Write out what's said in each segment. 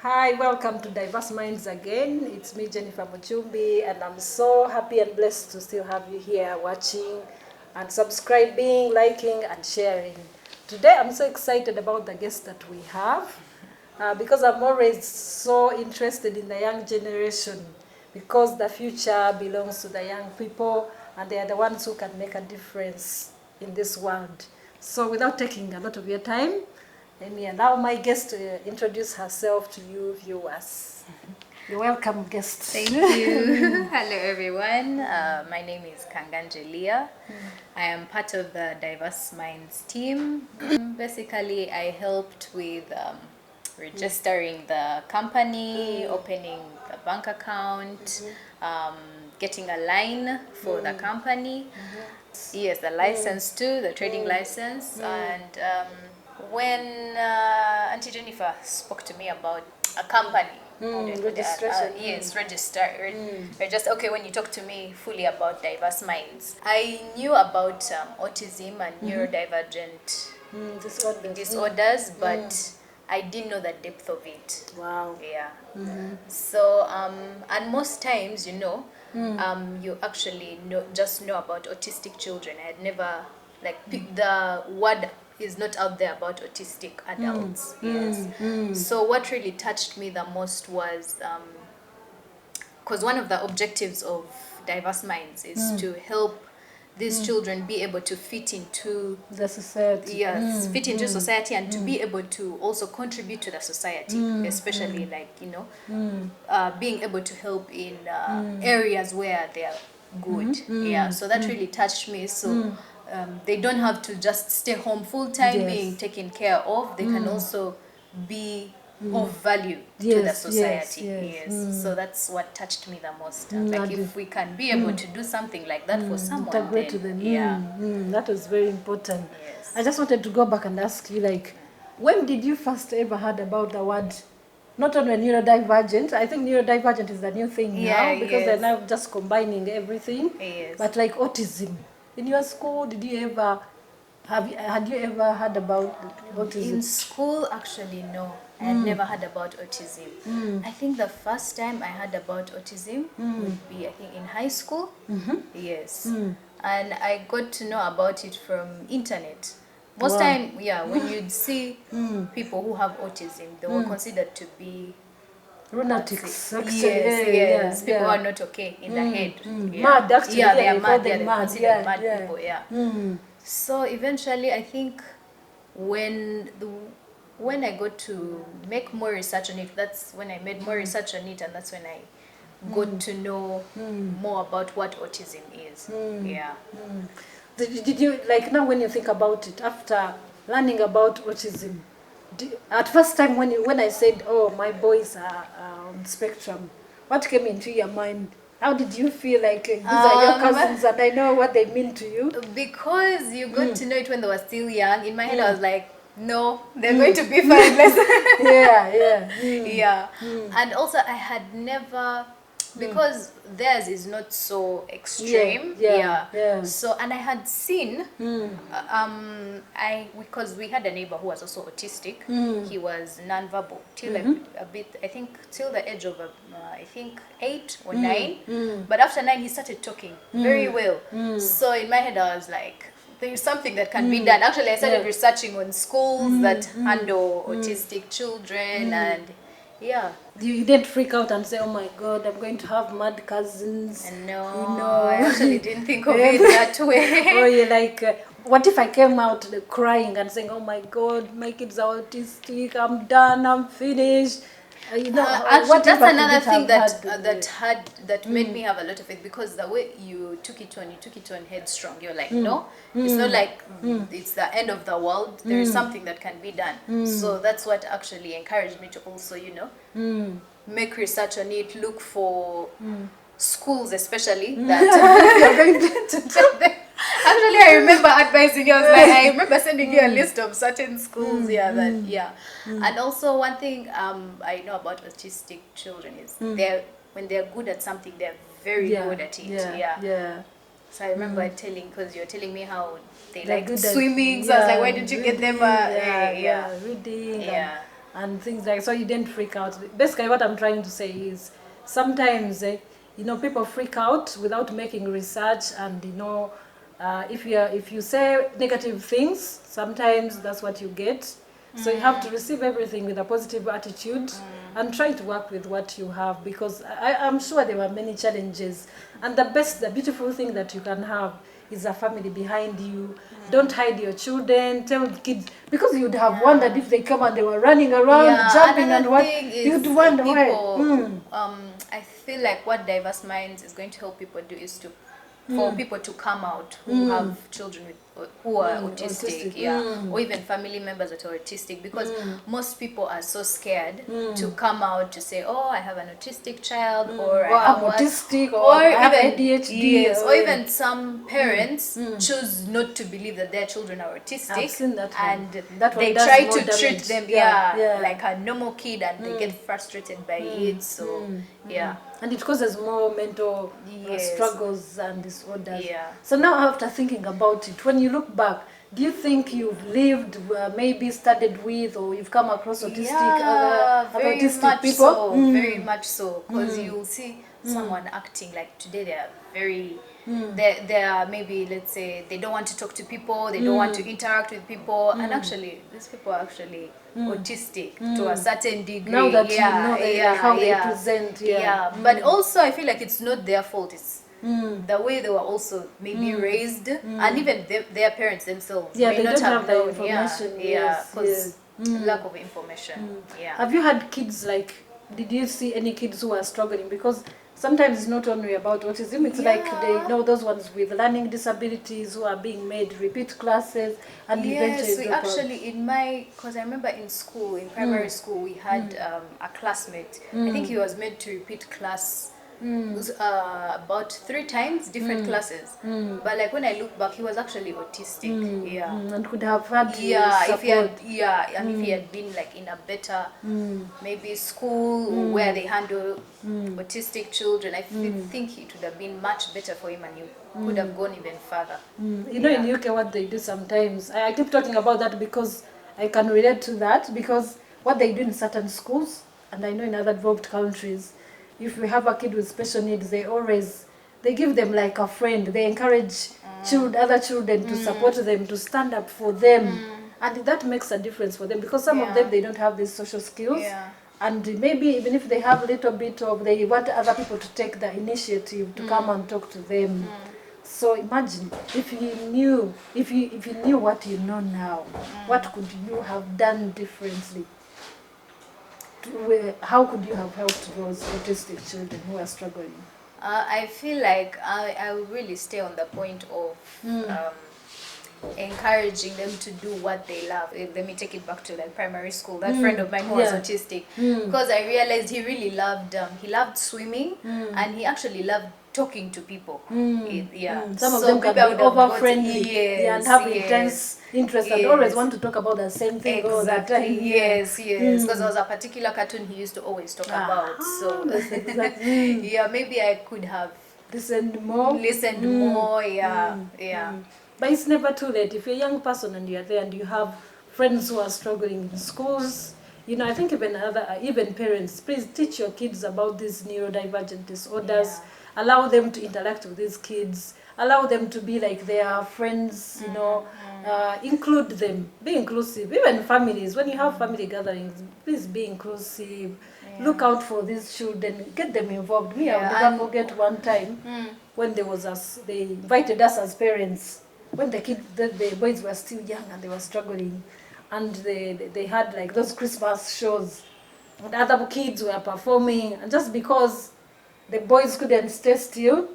Hi, welcome to Diverse Minds again. It's me, Janepher Mujumbi, and I'm so happy and blessed to still have you here watching and subscribing, liking, and sharing. Today, I'm so excited about the guest that we have because I'm always so interested in the young generation because the future belongs to the young people and they are the ones who can make a difference in this world. So without taking a lot of your time, let me allow my guest to introduce herself to you viewers. You're welcome, guest. Thank you. Hello, everyone. My name is Kangangye Leah. I am part of the Diverse Minds team. Basically, I helped with registering the company, opening the bank account, getting a line for the company. Yes, the license too, the trading license. And when Auntie Janepher spoke to me about a company, Registration. yes, register. Okay, when you talk to me fully about Diverse Minds, I knew about autism and neurodivergent disorders, but I didn't know the depth of it. Wow. Yeah. So and most times, you actually just know about autistic children. I had never the word is not out there about autistic adults. Yes. So what really touched me the most was because one of the objectives of Diverse Minds is to help these children be able to fit into the society. Yes, fit into society and to be able to also contribute to the society, especially being able to help in areas where they are good. Yeah, so that really touched me. So they don't have to just stay home full time being taken care of. They can also be of value to the society. Yes. So that's what touched me the most. Like if we can be able to do something like that for someone, Integrate to then them. That was very important. Yes. I just wanted to go back and ask you, like, when did you first ever heard about the word, not only neurodivergent, I think neurodivergent is the new thing now because they're now just combining everything. Yes. But like autism, in your school, did you ever, had you ever heard about autism? In school, actually, no. I had never heard about autism. I think the first time I heard about autism would be, I think, in high school. Yes. And I got to know about it from internet. Most time, when you'd see people who have autism, they were considered to be Lunatics, actually. yes. People are not okay in the head. Mad, actually. Yeah, they are mad. They're They're considered mad people. So eventually, I think when I got to make more research on it, that's when I made more research on it, and that's when I got to know more about what autism is. Yeah. Did you, like, now when you think about it, after learning about autism, at first time when I said, oh, my boys are on spectrum, what came into your mind? How did you feel like these are your cousins and I know what they mean to you? Because you got to know it when they were still young, in my head I was like, no, they're going to be fine. Yeah. And also I had never, because theirs is not so extreme. So, and I had seen, because we had a neighbor who was also autistic. He was nonverbal till a bit, I think, till the age of, I think, 8 or 9. But after 9, he started talking very well. So in my head, I was like, there's something that can be done. Actually, I started researching on schools that handle autistic children and You didn't freak out and say, oh my God, I'm going to have mad cousins. No, I actually didn't think of it that way. Or you're like, what if I came out crying and saying, oh my God, my kids are autistic, I'm done, I'm finished. Actually, that's another thing that made me have a lot of it, because the way you took it on headstrong. You're like, no, it's not like it's the end of the world. There is something that can be done. So that's what actually encouraged me to also, make research on it, look for schools especially that you're going to tell them. Actually, I remember advising you. I remember sending you a list of certain schools. And also one thing I know about autistic children is when they're good at something, they're very good at it. So I remember because you're telling me how they like swimming. So I was like, why didn't you get them reading? and things like, so you didn't freak out. Basically what I'm trying to say is sometimes people freak out without making research, and if you say negative things, sometimes that's what you get. So you have to receive everything with a positive attitude and try to work with what you have, because I'm sure there were many challenges, and the beautiful thing that you can have is a family behind you. Don't hide your children. Tell kids, because you'd have wondered if they come and they were running around, jumping, and what you'd wonder why. I feel like what Diverse Minds is going to help people do is for people to come out who have children who are autistic, or even family members that are autistic, because most people are so scared to come out to say, oh, I have an autistic child, or I have autistic, or I have ADHD. Yes, or even some parents choose not to believe that their children are autistic. I've seen that one. And that one they try to damage. treat them like a normal kid, and they get frustrated by it. So and it causes more mental struggles and disorders. Yeah. So now, after thinking about it, when you look back, do you think you've lived, maybe studied with, or you've come across autistic, other autistic people? So, very much so, because you'll see someone acting like today they are very, they are maybe, let's say, they don't want to talk to people, they don't want to interact with people, and actually, these people are actually autistic to a certain degree. Now that you know how they present. But also I feel like it's not their fault, it's the way they were also maybe raised, and even their parents themselves may not have the known. information. Because lack of information. Have you had kids, like, did you see any kids who are struggling? Because sometimes it's not only about autism, it's like those ones with learning disabilities who are being made repeat classes, and eventually we actually because I remember in school, in primary school, we had a classmate. I think he was made to repeat class about 3 times, different classes. But like when I look back, he was actually autistic. And could have had if he had and if he had been like in a better maybe school where they handle autistic children, I think it would have been much better for him, and he could have gone even further. In UK, what they do sometimes, I keep talking about that because I can relate to that, because what they do in certain schools, and I know in other developed countries, if we have a kid with special needs, they give them like a friend. They encourage other children to support them, to stand up for them, and that makes a difference for them, because some of them, they don't have these social skills, and maybe even if they have a little bit of, they want other people to take the initiative to come and talk to them. So imagine if you knew what you know now, what could you have done differently? How could you have helped those autistic children who are struggling? I feel like I will really stay on the point of encouraging them to do what they love. Let me take it back to like primary school. That friend of mine who was autistic, because I realized he really loved swimming, and he actually loved talking to people. Some of them can be over friendly and have intense interest and always want to talk about the same thing all the time. Because there was a particular cartoon he used to always talk about. So maybe I could have listened more. But it's never too late. If you're a young person and you're there and you have friends who are struggling in schools, I think even parents, please teach your kids about these neurodivergent disorders. Allow them to interact with these kids. Allow them to be like their friends, include them. Be inclusive. Even families, when you have family gatherings, please be inclusive. Look out for these children. Get them involved. I'll never forget one time when they invited us as parents. When the boys were still young and they were struggling. And they had like those Christmas shows. And other kids were performing. And just because the boys couldn't stay still,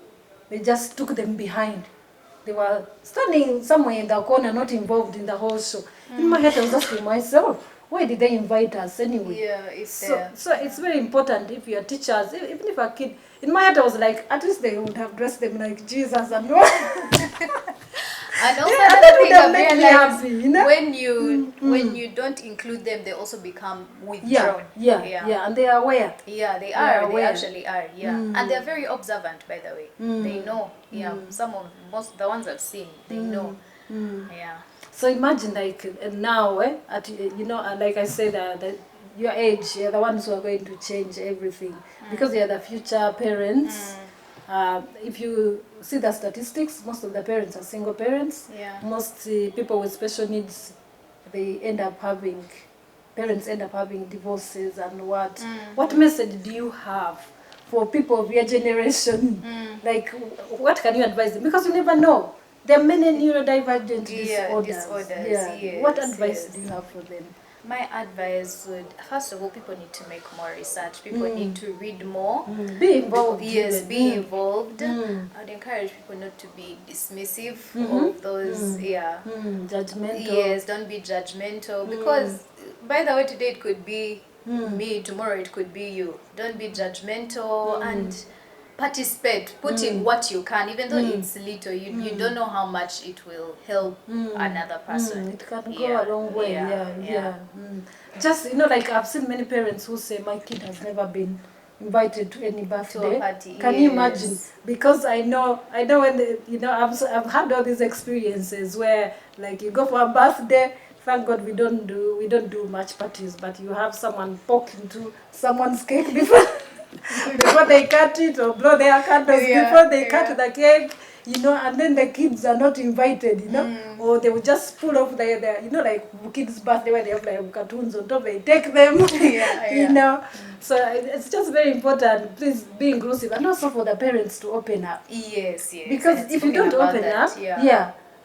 they just took them behind. They were standing somewhere in the corner, not involved in the whole show. In my head, I was asking myself, why did they invite us anyway? So it's very important if your teachers, even if a kid, in my head I was like, at least they would have dressed them like Jesus and And also another thing I've realized, when you don't include them, they also become withdrawn. And they are aware. They actually are. And they're very observant, by the way. They know. Most the ones I've seen, they know. So imagine like now, like I said, your age, you're the ones who are going to change everything because you're the future parents. If you see the statistics, most of the parents are single parents. Most people with special needs, parents end up having divorces and what. What message do you have for people of your generation? Like, what can you advise them? Because you never know. There are many neurodivergent disorders. Yes, what advice do you have for them? My advice would, first of all, people need to make more research. People need to read more. Be involved. Yes, be involved. I'd encourage people not to be dismissive of those, judgmental. Yes, don't be judgmental. Because, by the way, today it could be me, tomorrow it could be you. Don't be judgmental and participate. Put in what you can, even though it's little. You don't know how much it will help another person. It can go a long way. Just, like I've seen many parents who say, my kid has never been invited to any birthday. To a party. Can you imagine? Because I know when I've had all these experiences where, like, you go for a birthday. Thank God we don't do much parties, but you have someone poke into someone's cake before they cut it, or blow their candles before they cut the cake, and then the kids are not invited, or they will just pull off like kids' birthday where they have like cartoons on top, they take them, So it's just very important. Please be inclusive, and also for the parents to open up. Yes. Because if you don't open up,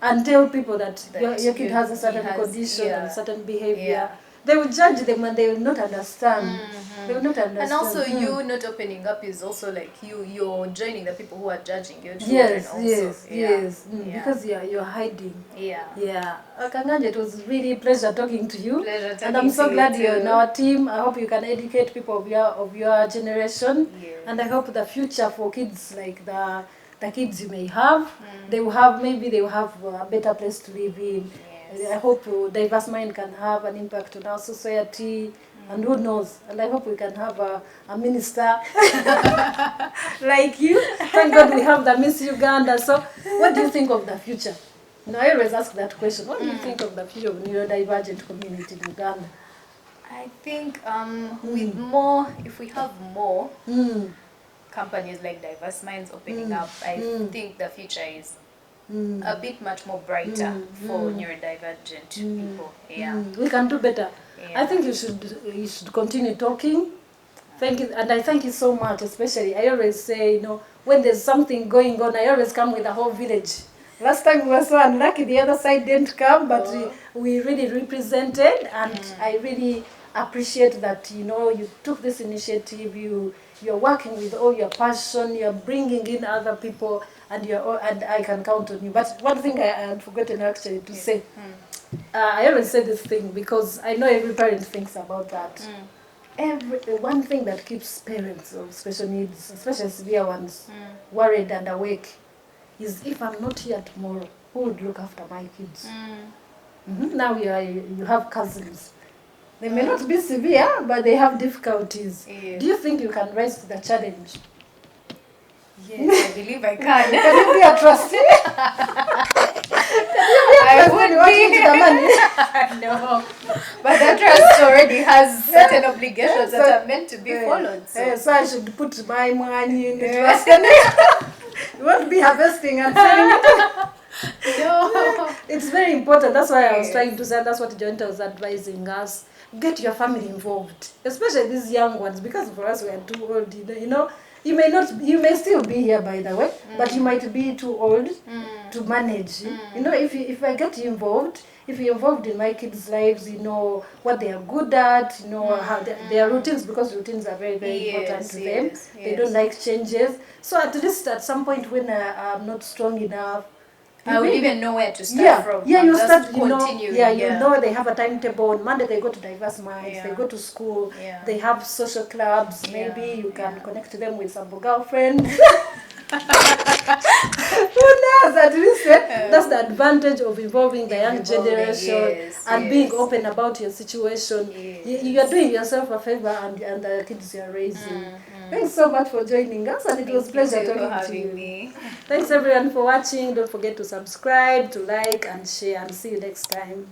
and tell people that your kid has a certain condition and certain behavior, they will judge them and they will not understand. They will not understand. And also you not opening up is also like you're joining the people who are judging your children Yes. Because you're hiding. Kangangye, it was really a pleasure talking to you. And I'm so glad you're in our team. I hope you can educate people of your generation. And I hope the future for kids, like the kids you may have, they will have a better place to live in. I hope Diverse Mind can have an impact on our society, and who knows, and I hope we can have a minister like you. Thank God we have the Miss Uganda. So what do you think of the future? I always ask that question. What do you think of the future of neurodivergent community in Uganda? I think with more, if we have more companies like Diverse Minds opening up, I think the future is a bit much more brighter for neurodivergent people. We can do better. I think you should continue talking. Thank you, and I thank you so much. Especially, I always say, when there's something going on, I always come with the whole village. Last time we were so unlucky, the other side didn't come, but we really represented, and I really appreciate that you took this initiative. You're working with all your passion. You're bringing in other people, and I can count on you. But one thing I had forgotten actually to say, I always say this thing because I know every parent thinks about that. One thing that keeps parents of special needs, especially severe ones, worried and awake, is if I'm not here tomorrow, who would look after my kids? Now you have cousins. They may not be severe, but they have difficulties. Do you think you can rise to the challenge? Yes, I believe I can. Can you be a trustee? I would be. No, but the trust already has certain obligations that are meant to be followed. So I should put my money in the trust. You won't be harvesting and selling it. No. It's very important. That's why I was trying to say, that's what Janepher was advising us. Get your family involved, especially these young ones, because for us we are too old. You may still be here, by the way, but you might be too old to manage. If I get you involved, if you're involved in my kids' lives, what they are good at, how their routines, because routines are very, very important to them. They don't like changes. So at least at some point when I'm not strong enough, I would even know where to start from. Yeah, you start, continue. They have a timetable. On Monday they go to Diverse Minds, they go to school, they have social clubs. Maybe you can connect them with some girlfriend. Who knows? At least that's the advantage of involving the young generation and being open about your situation. You are doing yourself a favor and the kids you are raising. Thanks so much for joining us, and it was a pleasure talking to you. Thanks everyone for watching. Don't forget to subscribe, to like and share, and see you next time.